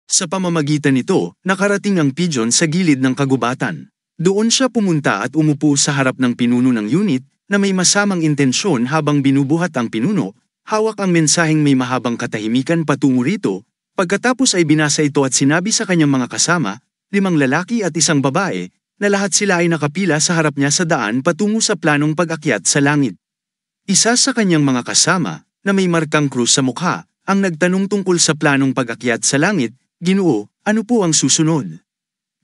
Sa pamamagitan nito, nakarating ang pigeon sa gilid ng kagubatan. Doon siya pumunta at umupo sa harap ng pinuno ng unit na may masamang intensyon habang binubuhat ang pinuno, hawak ang mensaheng may mahabang katahimikan patungo rito. Pagkatapos ay binasa ito at sinabi sa kanyang mga kasama, 5 lalaki at 1 babae, na lahat sila ay nakapila sa harap niya sa daan patungo sa planong pag-akyat sa langit. Isa sa kanyang mga kasama, na may markang krus sa mukha, ang nagtanong tungkol sa planong pag-akyat sa langit, Ginoo, ano po ang susunod?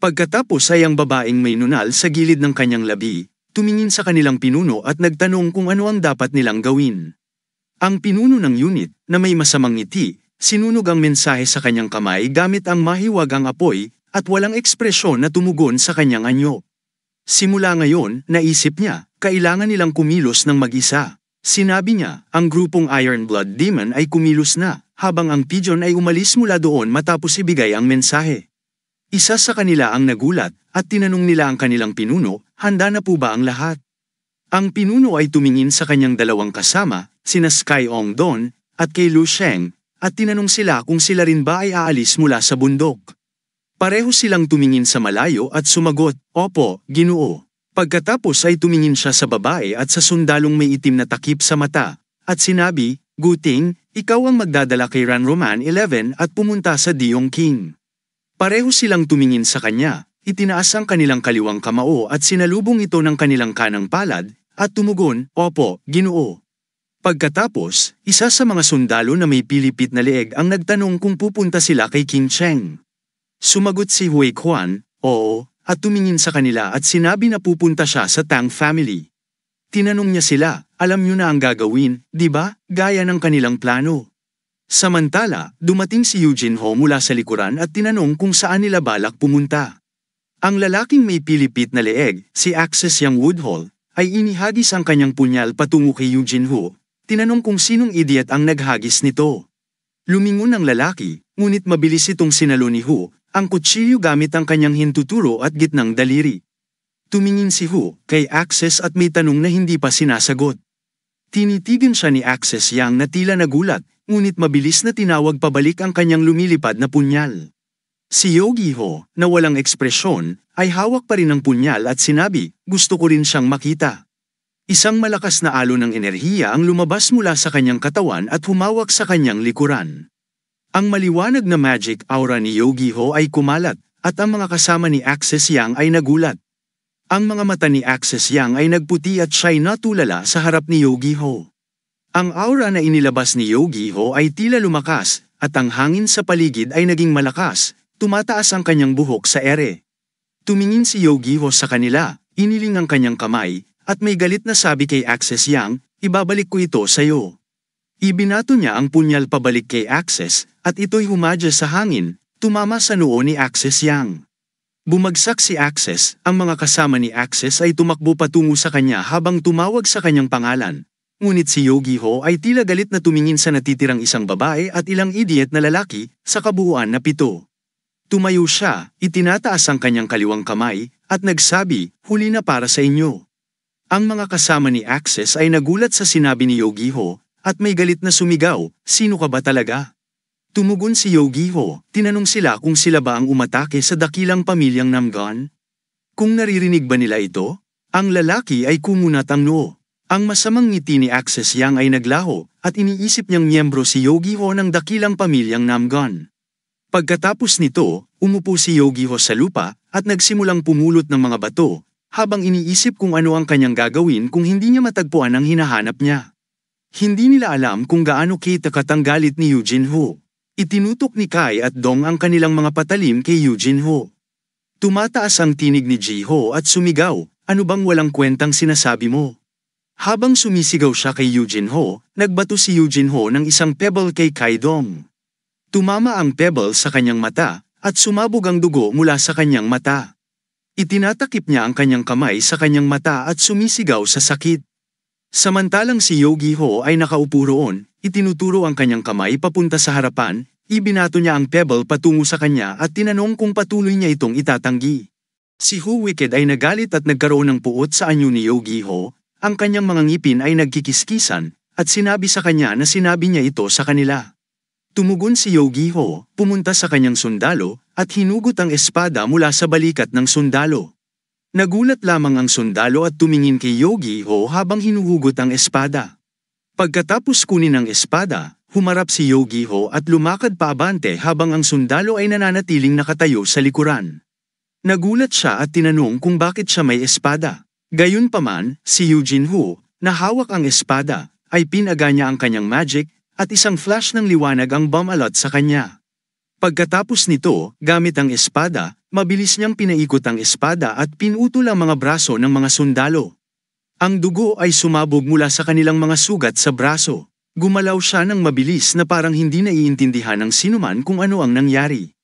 Pagkatapos ay ang babaeng may nunal sa gilid ng kanyang labi, tumingin sa kanilang pinuno at nagtanong kung ano ang dapat nilang gawin. Ang pinuno ng unit, na may masamang ngiti, sinunog ang mensahe sa kanyang kamay gamit ang mahiwagang apoy at walang ekspresyon na tumugon sa kanyang anyo. Simula ngayon, naisip niya, kailangan nilang kumilos ng mag-isa. Sinabi niya, ang grupong Iron Blood Demon ay kumilos na, habang ang pigeon ay umalis mula doon matapos ibigay ang mensahe. Isa sa kanila ang nagulat at tinanong nila ang kanilang pinuno, handa na po ba ang lahat? Ang pinuno ay tumingin sa kanyang 2 kasama, sina Sky Ong Don at kay Lu Sheng, at tinanong sila kung sila rin ba ay aalis mula sa bundok. Pareho silang tumingin sa malayo at sumagot, Opo, Ginoo. Pagkatapos ay tumingin siya sa babae at sa sundalong may itim na takip sa mata, at sinabi, Guting, ikaw ang magdadala kay Roman 11 at pumunta sa Diong King. Pareho silang tumingin sa kanya, itinaas ang kanilang kaliwang kamao at sinalubong ito ng kanilang kanang palad, at tumugon, Opo, Ginoo. Pagkatapos, isa sa mga sundalo na may pilipit na leeg ang nagtanong kung pupunta sila kay King Cheng. Sumagot si Hui Quan, oo, at tumingin sa kanila at sinabi na pupunta siya sa Tang family. Tinanong niya sila, alam niyo na ang gagawin, di ba, gaya ng kanilang plano. Samantala, dumating si Eugene Ho mula sa likuran at tinanong kung saan nila balak pumunta. Ang lalaking may pilipit na leeg, si Access Yang Woodhull, ay inihagis ang kanyang punyal patungo kay Eugene Ho. Tinanong kung sinong idiot ang naghagis nito. Lumingon ang lalaki, ngunit mabilis itong sinalo ni Hu, ang kutsilyo gamit ang kanyang hintuturo at gitnang daliri. Tumingin si Hu kay Access at may tanong na hindi pa sinasagot. Tinitigan siya ni Access Yang na tila nagulat, ngunit mabilis na tinawag pabalik ang kanyang lumilipad na punyal. Si Yogi Ho, na walang ekspresyon, ay hawak pa rin ang punyal at sinabi, gusto ko rin siyang makita. Isang malakas na alon ng enerhiya ang lumabas mula sa kanyang katawan at humawak sa kanyang likuran. Ang maliwanag na magic aura ni Yogi Ho ay kumalat, at ang mga kasama ni Access Yang ay nagulat. Ang mga mata ni Access Yang ay nagputi at siya'y natulala sa harap ni Yogi Ho. Ang aura na inilabas ni Yogi Ho ay tila lumakas, at ang hangin sa paligid ay naging malakas, tumataas ang kanyang buhok sa ere. Tumingin si Yogi Ho sa kanila, iniling ang kanyang kamay, at may galit na sabi kay Access Yang, ibabalik ko ito sa iyo. Ibinato niya ang punyal pabalik kay Access, at ito'y humadya sa hangin, tumama sa noo ni Access Yang. Bumagsak si Access, ang mga kasama ni Access ay tumakbo patungo sa kanya habang tumawag sa kanyang pangalan. Ngunit si Yogi Ho ay tila galit na tumingin sa natitirang isang babae at ilang idiot na lalaki, sa kabuuan na 7. Tumayo siya, itinataas ang kanyang kaliwang kamay, at nagsabi, huli na para sa inyo. Ang mga kasama ni Access ay nagulat sa sinabi ni Yogi Ho, at may galit na sumigaw, sino ka ba talaga? Tumugon si Yogi Ho, tinanong sila kung sila ba ang umatake sa dakilang pamilyang Namgon? Kung naririnig ba nila ito? Ang lalaki ay kumunat ang noo. Ang masamang ngiti ni Access Yang ay naglaho, at iniisip niyang miyembro si Yogi Ho ng dakilang pamilyang Namgon. Pagkatapos nito, umupo si Yogi Ho sa lupa, at nagsimulang pumulot ng mga bato, habang iniisip kung ano ang kanyang gagawin kung hindi niya matagpuan ang hinahanap niya. Hindi nila alam kung gaano katakat ang galit ni Eugene Ho. Itinutok ni Kai at Dong ang kanilang mga patalim kay Eugene Ho. Tumataas ang tinig ni Ji Ho at sumigaw, ano bang walang kwentang sinasabi mo? Habang sumisigaw siya kay Eugene Ho, nagbato si Eugene Ho ng isang pebble kay Kai Dong. Tumama ang pebble sa kanyang mata, at sumabog ang dugo mula sa kanyang mata. Itinatakip niya ang kanyang kamay sa kanyang mata at sumisigaw sa sakit. Samantalang si Yogi Ho ay nakaupo roon, itinuturo ang kanyang kamay papunta sa harapan, ibinato niya ang pebble patungo sa kanya at tinanong kung patuloy niya itong itatanggi. Si Hu Wicked ay nagalit at nagkaroon ng puot sa anyo ni Yogi Ho, ang kanyang mga ngipin ay nagkikiskisan, at sinabi sa kanya na sinabi niya ito sa kanila. Tumugon si Yogi-ho, pumunta sa kanyang sundalo, at hinugot ang espada mula sa balikat ng sundalo. Nagulat lamang ang sundalo at tumingin kay Yogi-ho habang hinuhugot ang espada. Pagkatapos kunin ang espada, humarap si Yogi-ho at lumakad paabante habang ang sundalo ay nananatiling nakatayo sa likuran. Nagulat siya at tinanong kung bakit siya may espada. Gayunpaman, si Eugene-ho, na hawak ang espada, ay pinaga niya ang kanyang magic, at isang flash ng liwanag ang bumalot sa kanya. Pagkatapos nito, gamit ang espada, mabilis niyang pinaikot ang espada at pinutol ang mga braso ng mga sundalo. Ang dugo ay sumabog mula sa kanilang mga sugat sa braso. Gumalaw siya ng mabilis na parang hindi naiintindihan ng sinuman kung ano ang nangyari.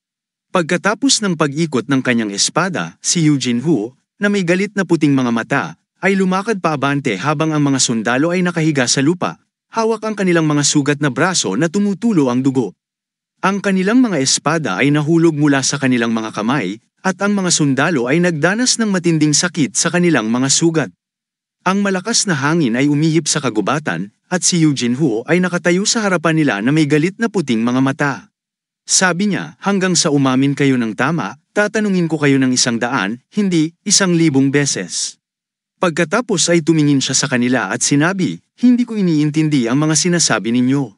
Pagkatapos ng pag-ikot ng kanyang espada, si Eugene-ho, na may galit na puting mga mata, ay lumakad paabante habang ang mga sundalo ay nakahiga sa lupa, hawak ang kanilang mga sugat na braso na tumutulo ang dugo. Ang kanilang mga espada ay nahulog mula sa kanilang mga kamay, at ang mga sundalo ay nagdanas ng matinding sakit sa kanilang mga sugat. Ang malakas na hangin ay umihip sa kagubatan, at si Eugene-ho ay nakatayo sa harapan nila na may galit na puting mga mata. Sabi niya, hanggang sa umamin kayo ng tama, tatanungin ko kayo ng 100, hindi 1,000 beses. Pagkatapos ay tumingin siya sa kanila at sinabi, hindi ko iniintindi ang mga sinasabi ninyo.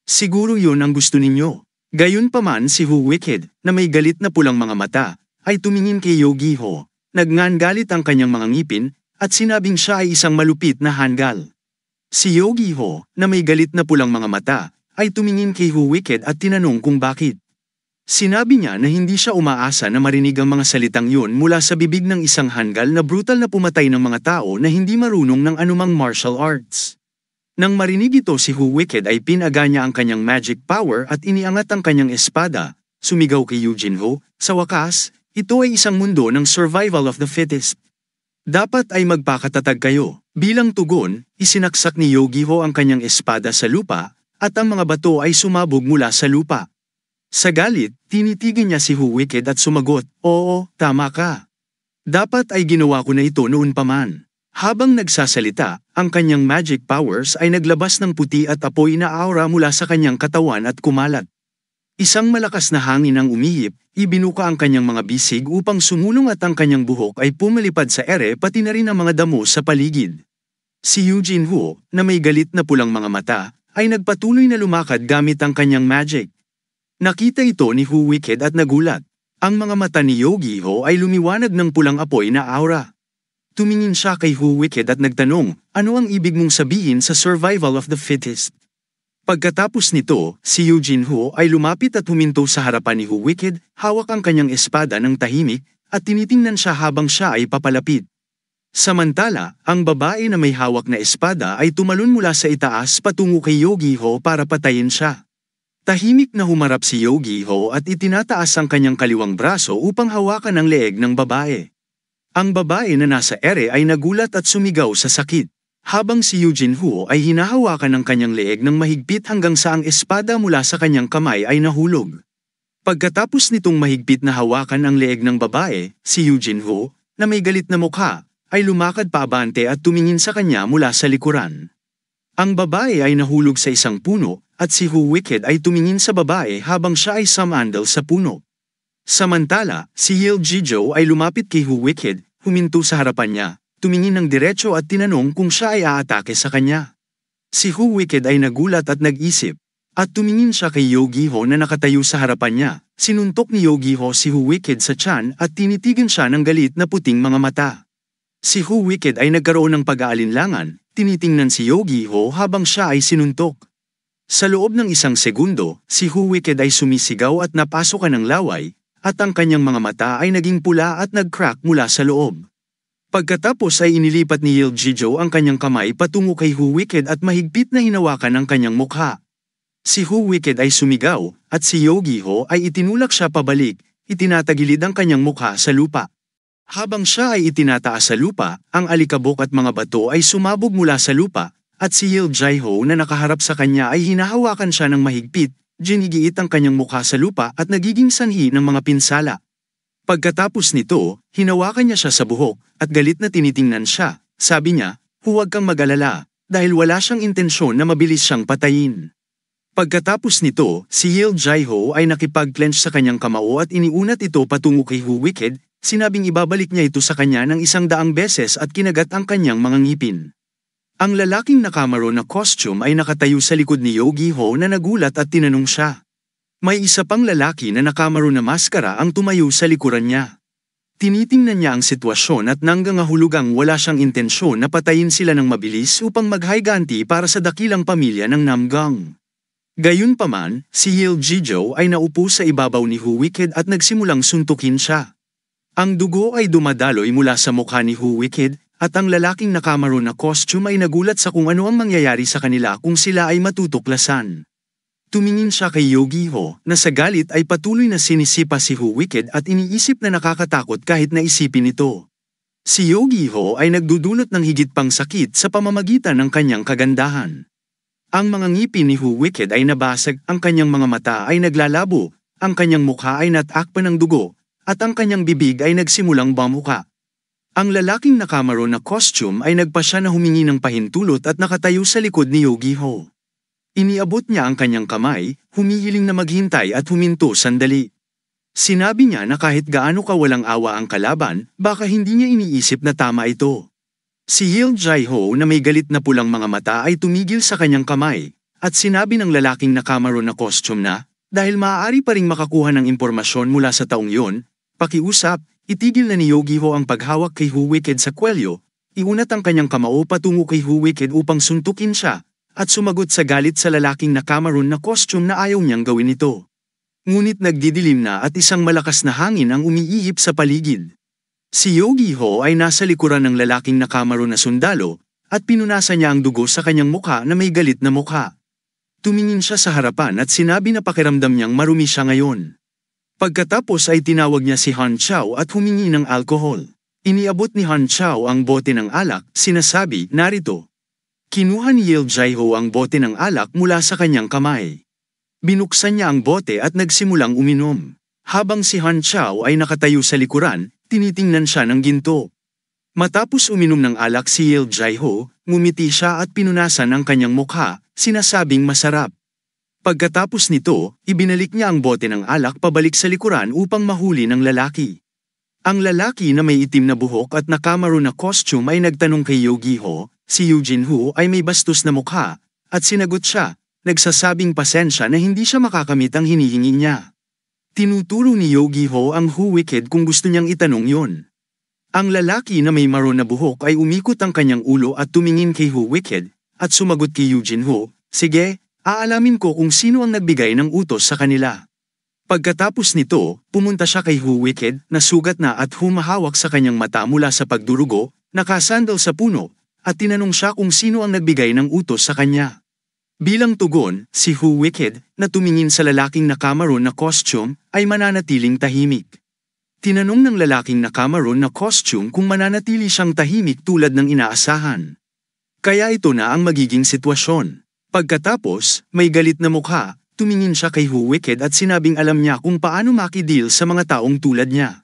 Siguro yun ang gusto ninyo. Gayunpaman si Hu Wicked, na may galit na pulang mga mata, ay tumingin kay Yogi-ho. Nagngangalit ang kanyang mga ngipin, at sinabing siya ay isang malupit na hanggal. Si Yogi-ho, na may galit na pulang mga mata, ay tumingin kay Hu Wicked at tinanong kung bakit. Sinabi niya na hindi siya umaasa na marinig ang mga salitang yun mula sa bibig ng isang hanggal na brutal na pumatay ng mga tao na hindi marunong ng anumang martial arts. Nang marinig ito si Hu Wicked ay pinaga niya ang kanyang magic power at iniangat ang kanyang espada, sumigaw kay Eugene-ho, sa wakas, ito ay isang mundo ng survival of the fittest. Dapat ay magpakatatag kayo. Bilang tugon, isinaksak ni Yogi-ho ang kanyang espada sa lupa, at ang mga bato ay sumabog mula sa lupa. Sa galit, tinitigan niya si Hu Wicked at sumagot, oo, tama ka. Dapat ay ginawa ko na ito noon pa man. Habang nagsasalita, ang kanyang magic powers ay naglabas ng puti at apoy na aura mula sa kanyang katawan at kumalat. Isang malakas na hangin ang umihip, ibinuka ang kanyang mga bisig upang sumulong at ang kanyang buhok ay pumilipad sa ere pati na rin ang mga damo sa paligid. Si Eugene-ho, na may galit na pulang mga mata, ay nagpatuloy na lumakad gamit ang kanyang magic. Nakita ito ni Hu Wicked at nagulat. Ang mga mata ni Yogi-ho ay lumiwanag ng pulang apoy na aura. Tumingin siya kay Hu Wicked at nagtanong, ano ang ibig mong sabihin sa survival of the fittest? Pagkatapos nito, si Eugene-ho ay lumapit at huminto sa harapan ni Hu Wicked, hawak ang kanyang espada ng tahimik, at tinitingnan siya habang siya ay papalapit. Samantala, ang babae na may hawak na espada ay tumalon mula sa itaas patungo kay Yogi-ho para patayin siya. Tahimik na humarap si Yogi-ho at itinataas ang kanyang kaliwang braso upang hawakan ang leeg ng babae. Ang babae na nasa ere ay nagulat at sumigaw sa sakit, habang si Eugene-ho ay hinahawakan ang kanyang leeg ng mahigpit hanggang sa ang espada mula sa kanyang kamay ay nahulog. Pagkatapos nitong mahigpit na hawakan ang leeg ng babae, si Eugene-ho, na may galit na mukha, ay lumakad paabante at tumingin sa kanya mula sa likuran. Ang babae ay nahulog sa isang puno, at si Hu Wicked ay tumingin sa babae habang siya ay sumandal sa puno. Samantala, si Hil Jijo ay lumapit kay Hu Wicked, huminto sa harapan niya, tumingin ng diretso at tinanong kung siya ay aatake sa kanya. Si Hu Wicked ay nagulat at nag-isip, at tumingin siya kay Yogi-ho na nakatayo sa harapan niya. Sinuntok ni Yogi-ho si Hu Wicked sa tiyan at tinitigan siya ng galit na puting mga mata. Si Hu Wicked ay nagkaroon ng pag-aalinlangan, tinitingnan si Yogi-ho habang siya ay sinuntok. Sa loob ng 1 segundo, si Hu Wicked ay sumisigaw at napasukan ng laway, at ang kanyang mga mata ay naging pula at nag-crack mula sa loob. Pagkatapos ay inilipat ni Hil Jijo ang kanyang kamay patungo kay Hu Wicked at mahigpit na hinawakan ang kanyang mukha. Si Hu Wicked ay sumigaw, at si Yogi-ho ay itinulak siya pabalik, itinatagilid ang kanyang mukha sa lupa. Habang siya ay itinataas sa lupa, ang alikabok at mga bato ay sumabog mula sa lupa, at si Hil Jiho na nakaharap sa kanya ay hinahawakan siya ng mahigpit, ginigiit ang kanyang mukha sa lupa at nagiging sanhi ng mga pinsala. Pagkatapos nito, hinawakan niya siya sa buhok, at galit na tinitingnan siya. Sabi niya, huwag kang mag-alala, dahil wala siyang intensyon na mabilis siyang patayin. Pagkatapos nito, si Yil Jaiho ay nakipag-clench sa kanyang kamao at iniunat ito patungo kay Hu Wicked, sinabing ibabalik niya ito sa kanya ng 100 beses at kinagat ang kanyang mga ngipin. Ang lalaking nakamaro na costume ay nakatayo sa likod ni Yogi Ho na nagulat at tinanong siya. May isa pang lalaki na nakamaro na maskara ang tumayo sa likuran niya. Tinitingnan niya ang sitwasyon at nanggangahulugang wala siyang intensyon na patayin sila ng mabilis upang maghayganti para sa dakilang pamilya ng Namgang. Gayunpaman, si Yil Jijo ay naupo sa ibabaw ni Hu Wicked at nagsimulang suntukin siya. Ang dugo ay dumadaloy mula sa mukha ni Hu Wicked at ang lalaking nakamaro na costume ay nagulat sa kung ano ang mangyayari sa kanila kung sila ay matutuklasan. Tumingin siya kay Yogi Ho na sa galit ay patuloy na sinisipa si Hu Wicked at iniisip na nakakatakot kahit naisipin ito. Si Yogi Ho ay nagdudulot ng higit pang sakit sa pamamagitan ng kanyang kagandahan. Ang mga ngipin ni Hu Wicked ay nabasag, ang kanyang mga mata ay naglalabo, ang kanyang mukha ay natakpan ng dugo, at ang kanyang bibig ay nagsimulang bamuka. Ang lalaking nakamaro na costume ay nagpasya na humingi ng pahintulot at nakatayo sa likod ni Yogi Ho. Iniabot niya ang kanyang kamay, humihiling na maghintay at huminto sandali. Sinabi niya na kahit gaano kawalang awa ang kalaban, baka hindi niya iniisip na tama ito. Si Yil Jaiho na may galit na pulang mga mata ay tumigil sa kanyang kamay, at sinabi ng lalaking nakamaro na costume na, dahil maaari pa ring makakuha ng impormasyon mula sa taong yon, pakiusap, itigil na ni Yogi Ho ang paghawak kay Hu Wicked sa kwelyo, iunat ang kanyang kamao patungo kay Hu Wicked upang suntukin siya, at sumagot sa galit sa lalaking nakamaroon na costume na ayaw niyang gawin ito. Ngunit nagdidilim na at isang malakas na hangin ang umiihip sa paligid. Si Yogi Ho ay nasa likuran ng lalaking nakamaro na sundalo, at pinunasan niya ang dugo sa kanyang mukha na may galit na mukha. Tumingin siya sa harapan at sinabi na pakiramdam niyang marumi siya ngayon. Pagkatapos ay tinawag niya si Han Chao at humingi ng alkohol. Iniabot ni Han Chao ang bote ng alak, sinasabi, narito. Kinuha ni Yil Jaiho ang bote ng alak mula sa kanyang kamay. Binuksan niya ang bote at nagsimulang uminom. Habang si Han Chao ay nakatayo sa likuran, tinitingnan siya ng ginto. Matapos uminom ng alak si Yil Jaiho, ngumiti siya at pinunasan ang kanyang mukha, sinasabing masarap. Pagkatapos nito, ibinalik niya ang bote ng alak pabalik sa likuran upang mahuli ng lalaki. Ang lalaki na may itim na buhok at nakamaro na costume ay nagtanong kay Yogi Ho, si Eugene Hu ay may bastos na mukha, at sinagot siya, nagsasabing pasensya na hindi siya makakamit ang hinihingi niya. Tinuturo ni Yogi Ho ang Hu Wicked kung gusto niyang itanong yon. Ang lalaki na may maroon na buhok ay umikot ang kanyang ulo at tumingin kay Hu Wicked, at sumagot kay Eugene Ho, sige, aalamin ko kung sino ang nagbigay ng utos sa kanila. Pagkatapos nito, pumunta siya kay Hu Wicked na sugat na at humahawak sa kanyang mata mula sa pagdurugo, nakasandal sa puno, at tinanong siya kung sino ang nagbigay ng utos sa kanya. Bilang tugon, si Hu Wicked, na tumingin sa lalaking nakamaroon na costume, ay mananatiling tahimik. Tinanong ng lalaking nakamaroon na costume kung mananatili siyang tahimik tulad ng inaasahan. Kaya ito na ang magiging sitwasyon. Pagkatapos, may galit na mukha, tumingin siya kay Hu Wicked at sinabing alam niya kung paano makidil sa mga taong tulad niya.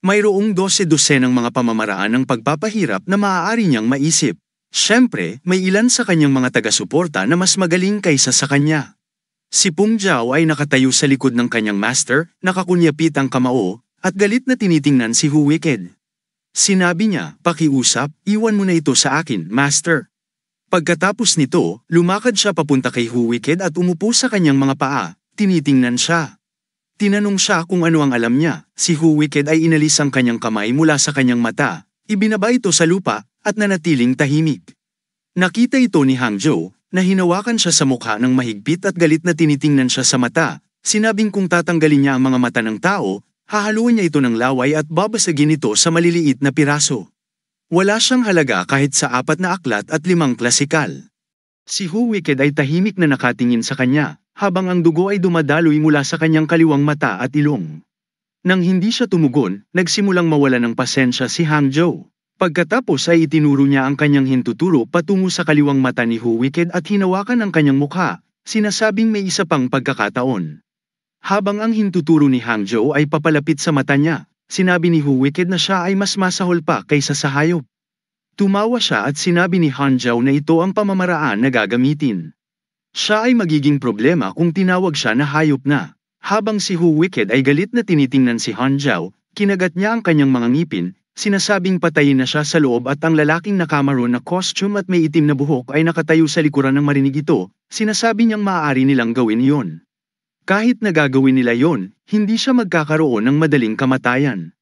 Mayroong 12 ng mga pamamaraan ng pagpapahirap na maaari niyang maisip. Siyempre, may ilan sa kanyang mga taga-suporta na mas magaling kaysa sa kanya. Si Pung Jiao ay nakatayo sa likod ng kanyang master, nakakunyapit ang kamao, at galit na tinitingnan si Hu Wicked. Sinabi niya, pakiusap, iwan mo na ito sa akin, master. Pagkatapos nito, lumakad siya papunta kay Hu Wicked at umupo sa kanyang mga paa, tinitingnan siya. Tinanong siya kung ano ang alam niya, si Hu Wicked ay inalis ang kanyang kamay mula sa kanyang mata, ibinaba ito sa lupa, at nanatiling tahimik. Nakita ito ni Hangzhou, na hinawakan siya sa mukha ng mahigpit at galit na tinitingnan siya sa mata, sinabing kung tatanggalin niya ang mga mata ng tao, hahaluan niya ito ng laway at babasagin ito sa maliliit na piraso. Wala siyang halaga kahit sa 4 na aklat at 5 klasikal. Si Hu Wicked ay tahimik na nakatingin sa kanya, habang ang dugo ay dumadaloy mula sa kanyang kaliwang mata at ilong. Nang hindi siya tumugon, nagsimulang mawala ng pasensya si Hangzhou. Pagkatapos ay itinuro niya ang kanyang hintuturo patungo sa kaliwang mata ni Hu Wicked at hinawakan ang kanyang mukha, sinasabing may isa pang pagkakataon. Habang ang hintuturo ni Hangzhou ay papalapit sa mata niya, sinabi ni Hu Wicked na siya ay mas masahol pa kaysa sa hayop. Tumawa siya at sinabi ni Hangzhou na ito ang pamamaraan na gagamitin. Siya ay magiging problema kung tinawag siya na hayop na. Habang si Hu Wicked ay galit na tinitingnan si Han Zhao, kinagat niya ang kanyang mga ngipin, sinasabing patayin na siya sa loob at ang lalaking nakamaroon na costume at may itim na buhok ay nakatayo sa likuran ng marinig ito, sinasabi niyang maaari nilang gawin iyon. Kahit nagagawin nila yon, hindi siya magkakaroon ng madaling kamatayan.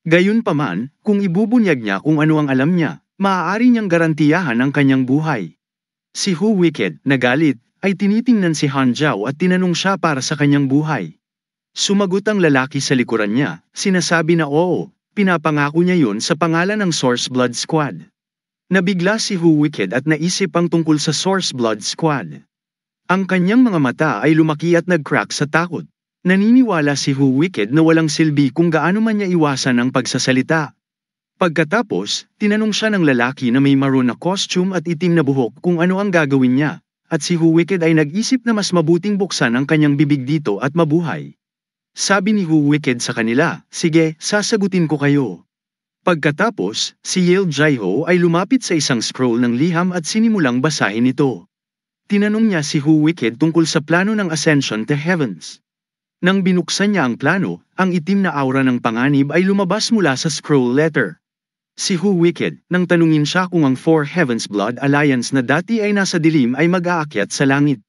Gayunpaman, kung ibubunyag niya kung ano ang alam niya, maaari niyang garantiyahan ang kanyang buhay. Si Hu Wicked, nagalit, ay tinitingnan si Han Zhao at tinanong siya para sa kanyang buhay. Sumagot ang lalaki sa likuran niya, sinasabi na oo, pinapangako niya yon sa pangalan ng Source Blood Squad. Nabigla si Hu Wicked at naisip ang tungkol sa Source Blood Squad. Ang kanyang mga mata ay lumaki at nag-crack sa takot. Naniniwala si Hu Wicked na walang silbi kung gaano man niya iwasan ang pagsasalita. Pagkatapos, tinanong siya ng lalaki na may maroon na costume at itim na buhok kung ano ang gagawin niya, at si Hu Wicked ay nag-isip na mas mabuting buksan ang kanyang bibig dito at mabuhay. Sabi ni Hu Wicked sa kanila, sige, sasagutin ko kayo. Pagkatapos, si Yale Jaiho ay lumapit sa isang scroll ng liham at sinimulang basahin ito. Tinanong niya si Hu Wicked tungkol sa plano ng Ascension to Heavens. Nang binuksan niya ang plano, ang itim na aura ng panganib ay lumabas mula sa scroll letter. Si Hu Wicked, nang tanungin siya kung ang Four Heavens Blood Alliance na dati ay nasa dilim ay mag-aakyat sa langit.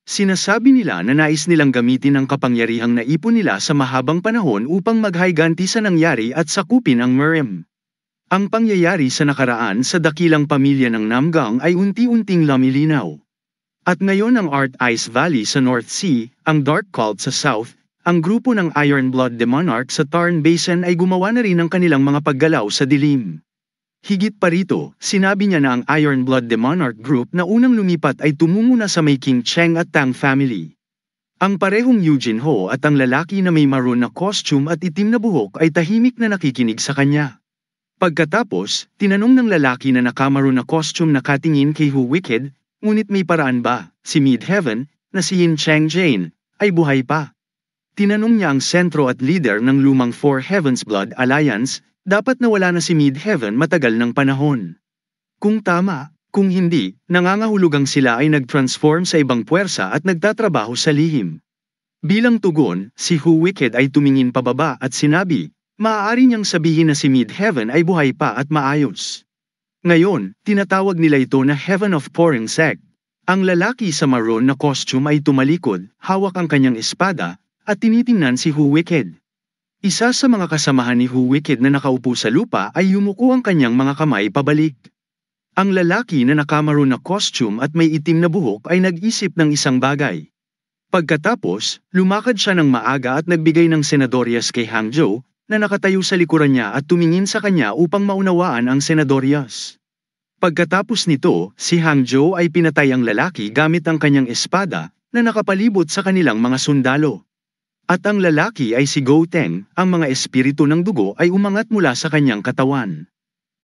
Sinasabi nila na nais nilang gamitin ang kapangyarihang naipon nila sa mahabang panahon upang maghayganti sa nangyari at sakupin ang Merim. Ang pangyayari sa nakaraan sa dakilang pamilya ng Namgang ay unti-unting lumilinaw. At ngayon ang Art Ice Valley sa North Sea, ang Dark Cult sa South, ang grupo ng Iron Blood Demonarch sa Tarn Basin ay gumawa na rin ng kanilang mga paggalaw sa dilim. Higit pa rito, sinabi niya na ang Iron Blood Demonarch Group na unang lumipat ay tumungo na sa may King Cheng at Tang family. Ang parehong Eugene Ho at ang lalaki na may maroon na costume at itim na buhok ay tahimik na nakikinig sa kanya. Pagkatapos, tinanong ng lalaki na nakamaroon na costume na katingin kay Hu Wicked, ngunit may paraan ba, si Midheaven, na si Yin Cheng Jane, ay buhay pa? Tinanong niya ang sentro at leader ng lumang Four Heavens Blood Alliance, dapat nawala na si Midheaven matagal ng panahon. Kung tama, kung hindi, nangangahulugang sila ay nag-transform sa ibang puwersa at nagtatrabaho sa lihim. Bilang tugon, si Hu Wicked ay tumingin pababa at sinabi, maaari niyang sabihin na si Midheaven ay buhay pa at maayos. Ngayon, tinatawag nila ito na Heaven of Pouring Sect. Ang lalaki sa maroon na costume ay tumalikod, hawak ang kanyang espada, at tinitingnan si Hu Wicked. Isa sa mga kasamahan ni Hu Wicked na nakaupo sa lupa ay yumuko ang kanyang mga kamay pabalik. Ang lalaki na nakamaroon na costume at may itim na buhok ay nag-isip ng isang bagay. Pagkatapos, lumakad siya ng maaga at nagbigay ng senadoryas kay Hangzhou, na nakatayo sa likuran niya at tumingin sa kanya upang maunawaan ang senadoryas. Pagkatapos nito, si Hangzhou ay pinatay ang lalaki gamit ang kanyang espada, na nakapalibot sa kanilang mga sundalo. At ang lalaki ay si Gouteng, ang mga espiritu ng dugo ay umangat mula sa kanyang katawan.